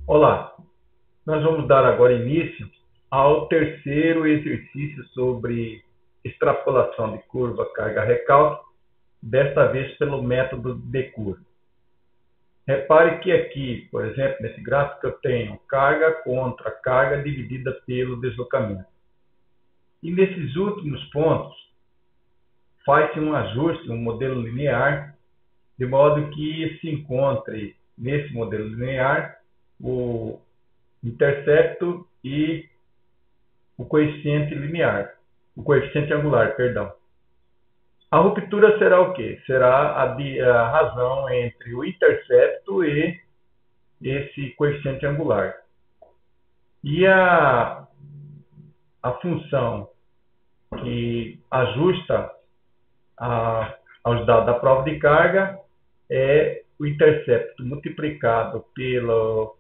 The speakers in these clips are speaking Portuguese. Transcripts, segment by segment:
Olá, nós vamos dar agora início ao terceiro exercício sobre extrapolação de curva carga-recalque, desta vez pelo método Decur. Repare que aqui, por exemplo, nesse gráfico eu tenho carga contra carga dividida pelo deslocamento. E nesses últimos pontos, faz-se um ajuste, um modelo linear, de modo que se encontre nesse modelo linear o intercepto e o coeficiente linear, o coeficiente angular, perdão. A ruptura será o quê? Será a razão entre o intercepto e esse coeficiente angular. E a função que ajusta aos dados da prova de carga é o intercepto multiplicado pelo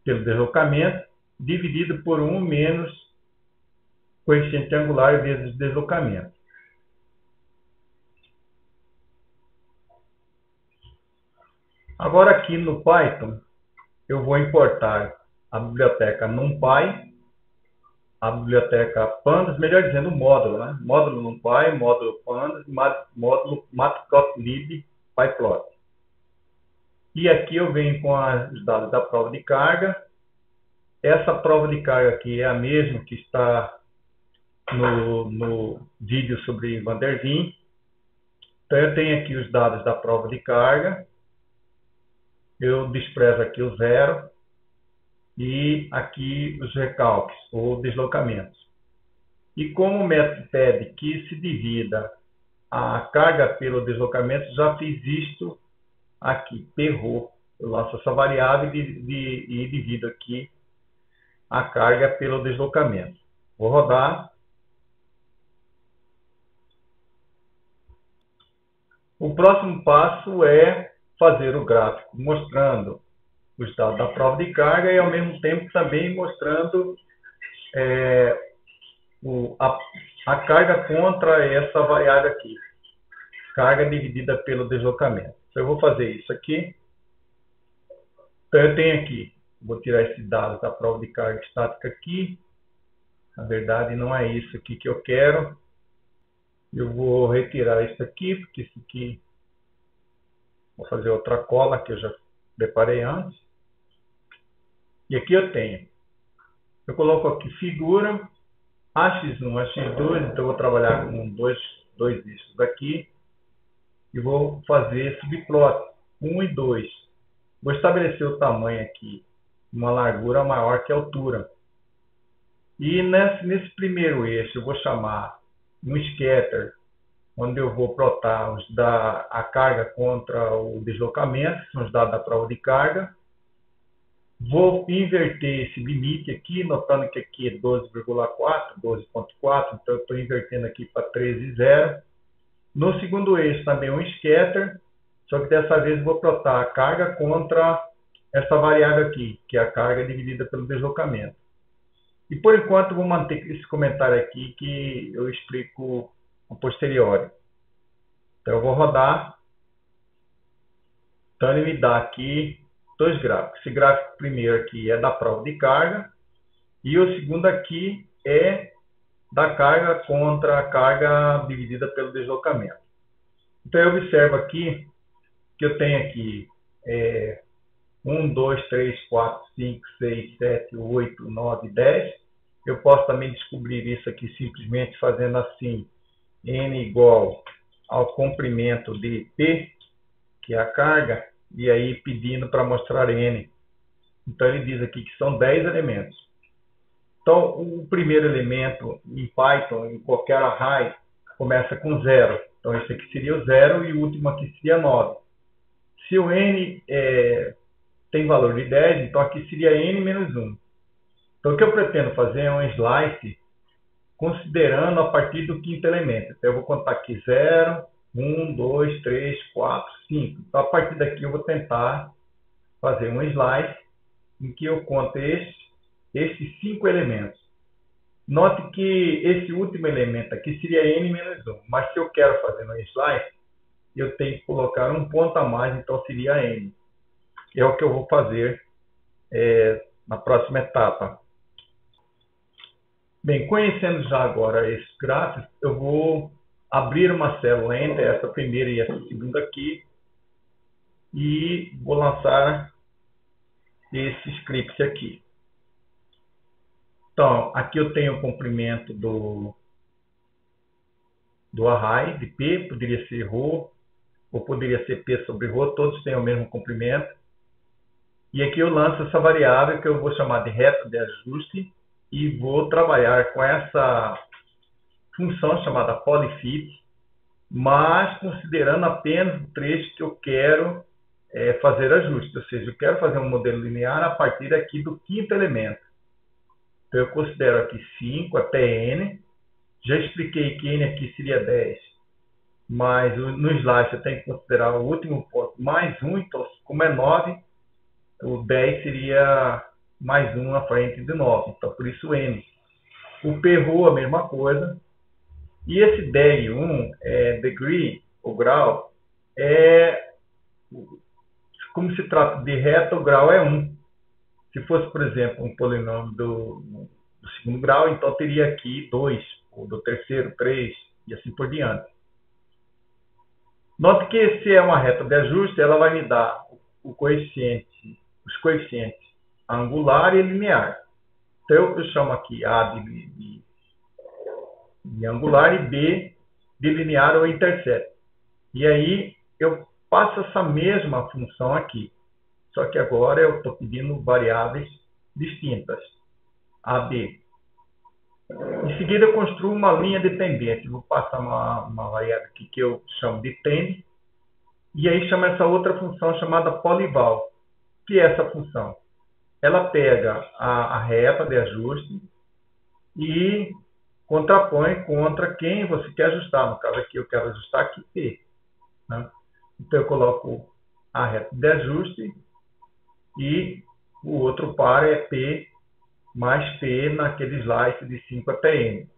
deslocamento, dividido por 1 menos coeficiente angular vezes deslocamento. Agora aqui no Python, eu vou importar a biblioteca NumPy, a biblioteca Pandas, melhor dizendo, o módulo, né? Módulo NumPy, módulo Pandas, módulo matplotlib pyplot. E aqui eu venho com os dados da prova de carga. Essa prova de carga aqui é a mesma que está no vídeo sobre Van der Veen. Então eu tenho aqui os dados da prova de carga. Eu desprezo aqui o zero. E aqui os recalques, ou deslocamentos. E como o método pede que se divida a carga pelo deslocamento, já fiz isto aqui, perrou. Eu lanço essa variável e divido aqui a carga pelo deslocamento. Vou rodar. O próximo passo é fazer o gráfico mostrando os dados da prova de carga e, ao mesmo tempo, também mostrando a carga contra essa variável aqui, carga dividida pelo deslocamento. Então, eu vou fazer isso aqui. Então, eu tenho aqui, vou tirar esses dados da prova de carga estática aqui. Na verdade, não é isso aqui que eu quero. Eu vou retirar isso aqui, porque isso aqui, vou fazer outra cola que eu já preparei antes. E aqui eu tenho. Eu coloco aqui figura, AX1, AX2, então eu vou trabalhar com dois discos aqui. E vou fazer subplot 1 e 2. Vou estabelecer o tamanho aqui, uma largura maior que a altura. E nesse primeiro eixo eu vou chamar um scatter, onde eu vou plotar a carga contra o deslocamento, são os dados da prova de carga. Vou inverter esse limite aqui, notando que aqui é 12,4, 12,4, então eu estou invertendo aqui para 13,0. No segundo eixo também um scatter, só que dessa vez eu vou plotar a carga contra essa variável aqui, que é a carga dividida pelo deslocamento. E por enquanto eu vou manter esse comentário aqui que eu explico a posteriori. Então eu vou rodar. Então ele me dá aqui dois gráficos. Esse gráfico primeiro aqui é da prova de carga e o segundo aqui é da carga contra a carga dividida pelo deslocamento. Então eu observo aqui que eu tenho aqui 1, 2, 3, 4, 5, 6, 7, 8, 9, 10. Eu posso também descobrir isso aqui simplesmente fazendo assim, n igual ao comprimento de P, que é a carga, e aí pedindo para mostrar n. Então ele diz aqui que são 10 elementos. Então o primeiro elemento em Python, em qualquer array, começa com 0. Então esse aqui seria o 0 e o último aqui seria 9. Se o n tem valor de 10, então aqui seria n menos 1. Então o que eu pretendo fazer é um slice considerando a partir do quinto elemento. Então eu vou contar aqui 0, 1, 2, 3, 4, 5. Então a partir daqui eu vou tentar fazer um slice em que eu conto esses 5 elementos. Note que esse último elemento aqui seria n menos 1, mas se eu quero fazer um slice, eu tenho que colocar um ponto a mais, então seria n. é o que eu vou fazer na próxima etapa. Bem, conhecendo já agora esses gráficos, eu vou abrir uma célula entre essa primeira e essa segunda aqui e vou lançar esse script aqui. Então, aqui eu tenho o comprimento do array de P, poderia ser ρ, ou poderia ser P sobre ρ, todos têm o mesmo comprimento. E aqui eu lanço essa variável que eu vou chamar de reta de ajuste e vou trabalhar com essa função chamada polyfit, mas considerando apenas o trecho que eu quero fazer ajuste, ou seja, eu quero fazer um modelo linear a partir aqui do quinto elemento. Então eu considero aqui 5 até n, já expliquei que n aqui seria 10, mas no slide eu tenho que considerar o último ponto mais 1, então como é 9, o 10 seria mais 1 na frente de 9, então por isso n. O PRO a mesma coisa, e esse DEG1, degree, o grau, como se trata de reta, o grau é 1. Se fosse, por exemplo, um polinômio do segundo grau, então teria aqui 2, ou do terceiro, 3, e assim por diante. Note que se é uma reta de ajuste, ela vai me dar os coeficientes angular e linear. Então, eu chamo aqui A de angular e B de linear ou intercepto. E aí, eu passo essa mesma função aqui. Só que agora eu estou pedindo variáveis distintas. AB. Em seguida, eu construo uma linha de tendência. Vou passar uma variável aqui que eu chamo de tend. E aí chama essa outra função chamada polyval. O que é essa função? Ela pega a reta de ajuste e contrapõe contra quem você quer ajustar. No caso aqui, eu quero ajustar aqui P. Né? Então, eu coloco a reta de ajuste e o outro par é P mais P naquele slice de 5 até N.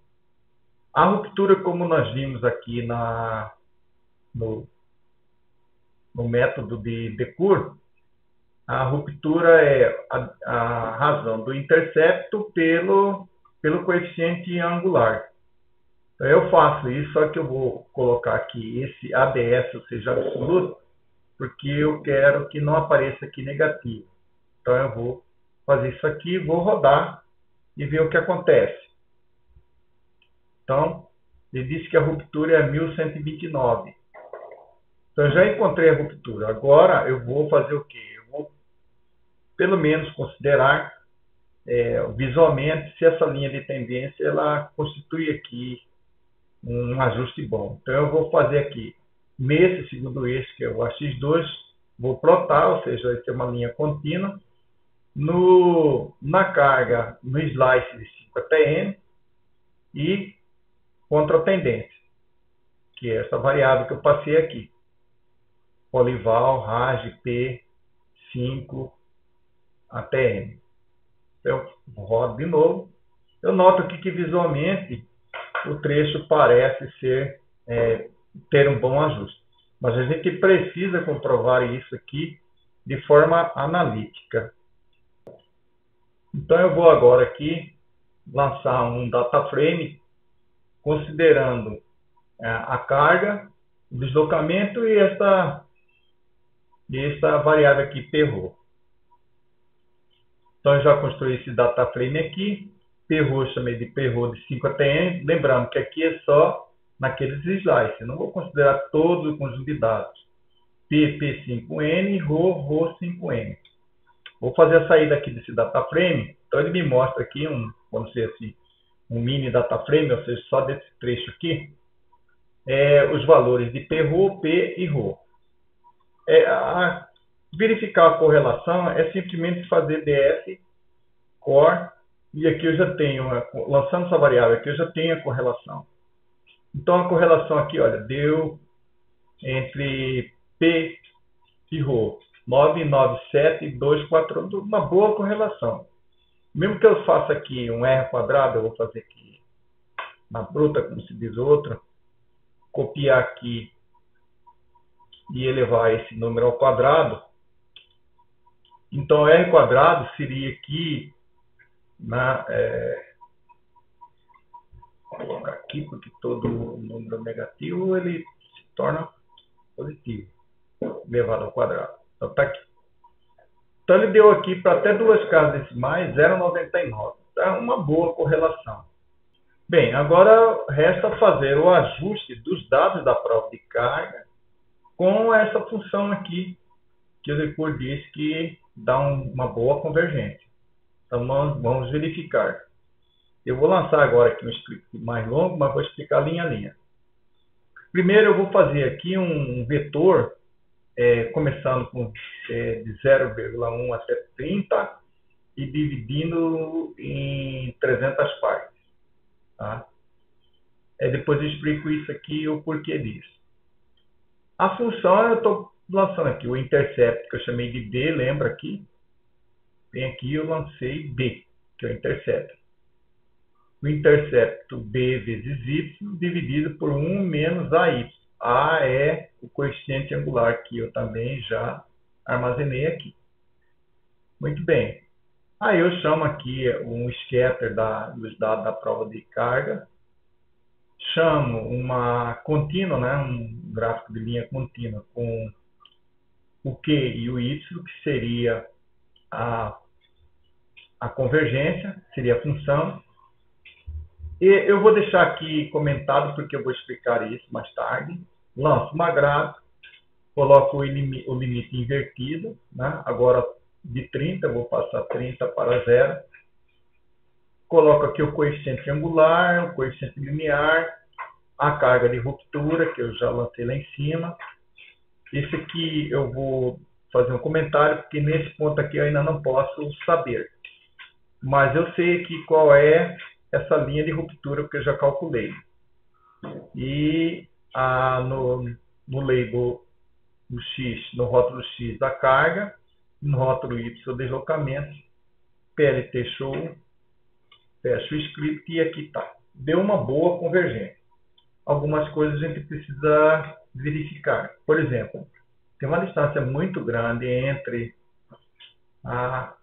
A ruptura, como nós vimos aqui no método de Decour, a ruptura é a razão do intercepto pelo coeficiente angular. Então, eu faço isso, só que eu vou colocar aqui esse ADS, ou seja, absoluto, porque eu quero que não apareça aqui negativo. Então, eu vou fazer isso aqui, vou rodar e ver o que acontece. Então, ele disse que a ruptura é 1129. Então, eu já encontrei a ruptura. Agora, eu vou fazer o quê? Eu vou, pelo menos, considerar visualmente se essa linha de tendência ela constitui aqui um ajuste bom. Então, eu vou fazer aqui, nesse segundo eixo, que é o AX2, vou plotar, ou seja, vai ter uma linha contínua. Na carga, no slice de 5 até N, e contra a tendência, que é essa variável que eu passei aqui. Polyval, raj, P, 5 até N. Eu rodo de novo. Eu noto aqui que visualmente o trecho parece ter um bom ajuste. Mas a gente precisa comprovar isso aqui de forma analítica. Então eu vou agora aqui lançar um data frame considerando a carga, o deslocamento e esta variável aqui, PRO. Então eu já construí esse data frame aqui. PRO chamei de PRO de 5 até N. Lembrando que aqui é só naqueles slices. Eu não vou considerar todo o conjunto de dados. P, P5N, ρ, ρ5N. Vou fazer a saída aqui desse data frame. Então ele me mostra aqui vamos dizer assim, um mini data frame, ou seja, só desse trecho aqui, os valores de PRO, P e ρ. Verificar a correlação é simplesmente fazer df core, e aqui eu já tenho, lançando essa variável aqui, eu já tenho a correlação. Então a correlação aqui, olha, deu entre P e ρ 997,241, uma boa correlação. Mesmo que eu faça aqui um R quadrado, eu vou fazer aqui na bruta, como se diz outra, copiar aqui e elevar esse número ao quadrado, Então, R quadrado seria aqui, vou colocar aqui, porque todo número negativo ele se torna positivo, elevado ao quadrado. Então, está aqui. Então, ele deu aqui para até duas casas decimais 0,99. Então, é uma boa correlação. Bem, agora resta fazer o ajuste dos dados da prova de carga com essa função aqui, que o Leclerc disse que dá uma boa convergência. Então, vamos verificar. Eu vou lançar agora aqui um script mais longo, mas vou explicar linha a linha. Primeiro, eu vou fazer aqui um vetor, começando com de 0,1 até 30 e dividindo em 300 partes. Tá? Depois eu explico isso aqui, o porquê disso. A função, eu estou lançando aqui o intercept, que eu chamei de D, lembra aqui? Vem aqui eu lancei D, que é o intercept. O intercepto B vezes Y dividido por 1 menos AY. A é o coeficiente angular, que eu também já armazenei aqui. Muito bem. Aí eu chamo aqui um scatter dos dados da prova de carga. Chamo uma contínua, um gráfico de linha contínua com o Q e o Y, que seria a convergência, seria a função. E eu vou deixar aqui comentado, porque eu vou explicar isso mais tarde. Lanço uma grade, coloco o limite invertido, agora de 30, eu vou passar 30 para 0. Coloco aqui o coeficiente angular, o coeficiente linear, a carga de ruptura, que eu já lancei lá em cima. Esse aqui eu vou fazer um comentário, porque nesse ponto aqui eu ainda não posso saber. Mas eu sei aqui qual é essa linha de ruptura que eu já calculei. E no label do X, no rótulo X da carga, no rótulo Y deslocamento, PLT show, fecho o script e aqui está. Deu uma boa convergência. Algumas coisas a gente precisa verificar. Por exemplo, tem uma distância muito grande entre a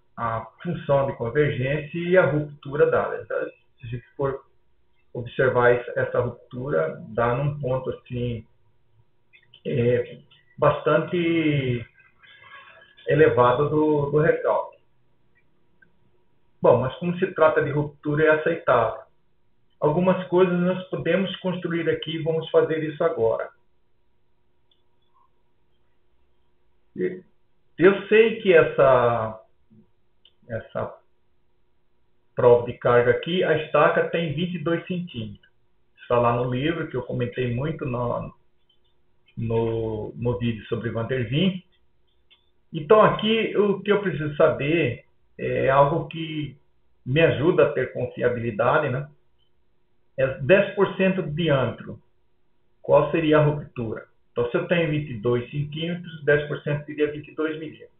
função de convergência e a ruptura dada. Então, se a gente for observar essa ruptura, dá num ponto assim bastante elevado do recalque. Bom, mas como se trata de ruptura, é aceitável. Algumas coisas nós podemos construir aqui e vamos fazer isso agora. Eu sei que essa prova de carga aqui, a estaca tem 22 centímetros. Está lá no livro, que eu comentei muito no vídeo sobre Van der Veen. Então, aqui, o que eu preciso saber é algo que me ajuda a ter confiabilidade, É 10% de diâmetro. Qual seria a ruptura? Então, se eu tenho 22 centímetros, 10% seria 22 milímetros.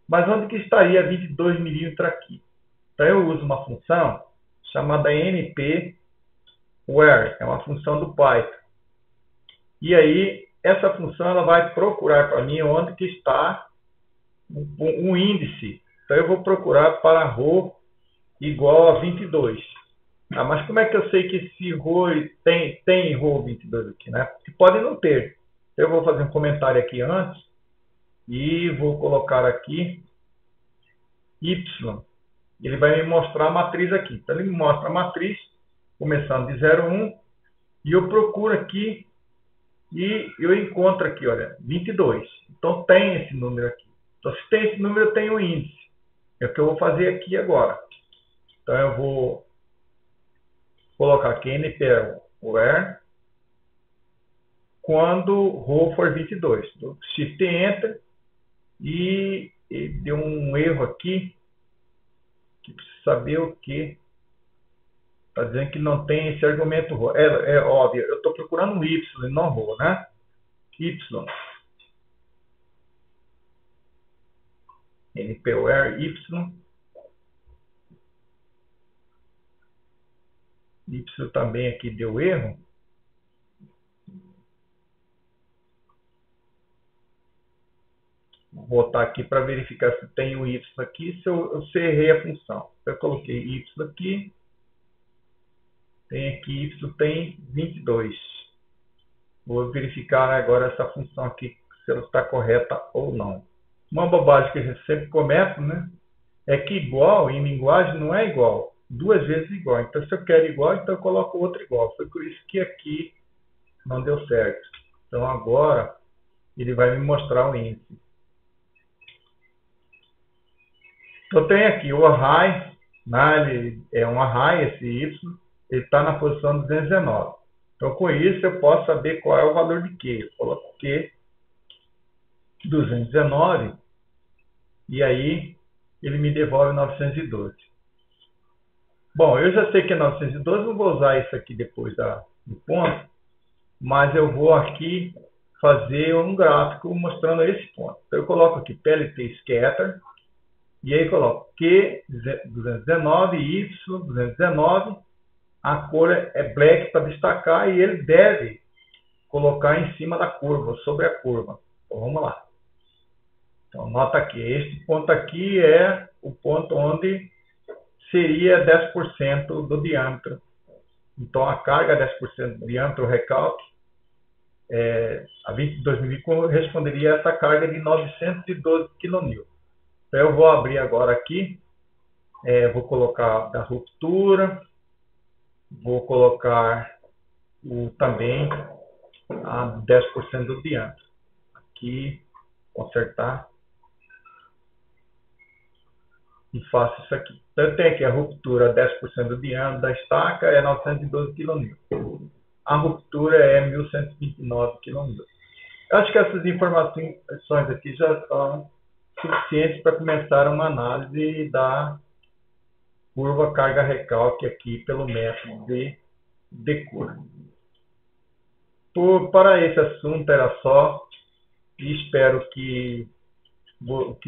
Mas onde que estaria 22 milímetros aqui? Então, eu uso uma função chamada np where, é uma função do Python. E aí, essa função ela vai procurar para mim onde que está um índice. Então, eu vou procurar para ρ igual a 22. Mas como é que eu sei que esse ρ tem ρ 22 aqui, Porque pode não ter. Eu vou fazer um comentário aqui antes e vou colocar aqui y. Ele vai me mostrar a matriz aqui. Então, ele me mostra a matriz, começando de 0,1, e eu procuro aqui e eu encontro aqui, olha, 22. Então, tem esse número aqui. Então, se tem esse número, eu tenho um índice. É o que eu vou fazer aqui agora. Então, eu vou colocar aqui np where quando ρ for 22. Então, Shift Enter e deu um erro aqui que precisa saber o que está dizendo que não tem esse argumento ρ. É óbvio, eu estou procurando um y e não ρ, y np-where y também aqui deu erro. voltar aqui para verificar se tem o y aqui, se eu errei a função. Eu coloquei y aqui, tem aqui y tem 22. Vou verificar agora essa função aqui, se ela está correta ou não. Uma bobagem que a gente sempre comete, né, é que igual em linguagem não é igual, duas vezes igual. Então, se eu quero igual, então eu coloco outro igual. Foi por isso que aqui não deu certo. Então, agora ele vai me mostrar o índice. Então, tem aqui o array, né, ele é um array, esse y, ele está na posição 219. Então, com isso, eu posso saber qual é o valor de Q. Eu coloco Q 219 e aí ele me devolve 912. Bom, eu já sei que é 912, não vou usar isso aqui depois do ponto, mas eu vou aqui fazer um gráfico mostrando esse ponto. Então, eu coloco aqui PLT Scatter, e aí coloco Q219, Y219, a cor é black para destacar e ele deve colocar em cima da curva, sobre a curva. Então, vamos lá. Então, nota aqui, este ponto aqui é o ponto onde seria 10% do diâmetro. Então, a carga 10% do diâmetro, o recalque, a 22.000 corresponderia a essa carga de 912 kN. Então, eu vou abrir agora aqui, vou colocar da ruptura, vou colocar também a 10% do diâmetro. Aqui, consertar. E faço isso aqui. Então, eu tenho aqui a ruptura 10% do diâmetro da estaca é 912 kN. A ruptura é 1129 kN. Eu acho que essas informações aqui já são suficientes para começar uma análise da curva carga-recalque aqui pelo método de Decour. Para esse assunto era só, e espero que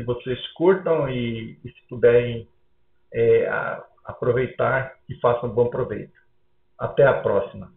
vocês curtam e se puderem aproveitar, que façam bom proveito. Até a próxima.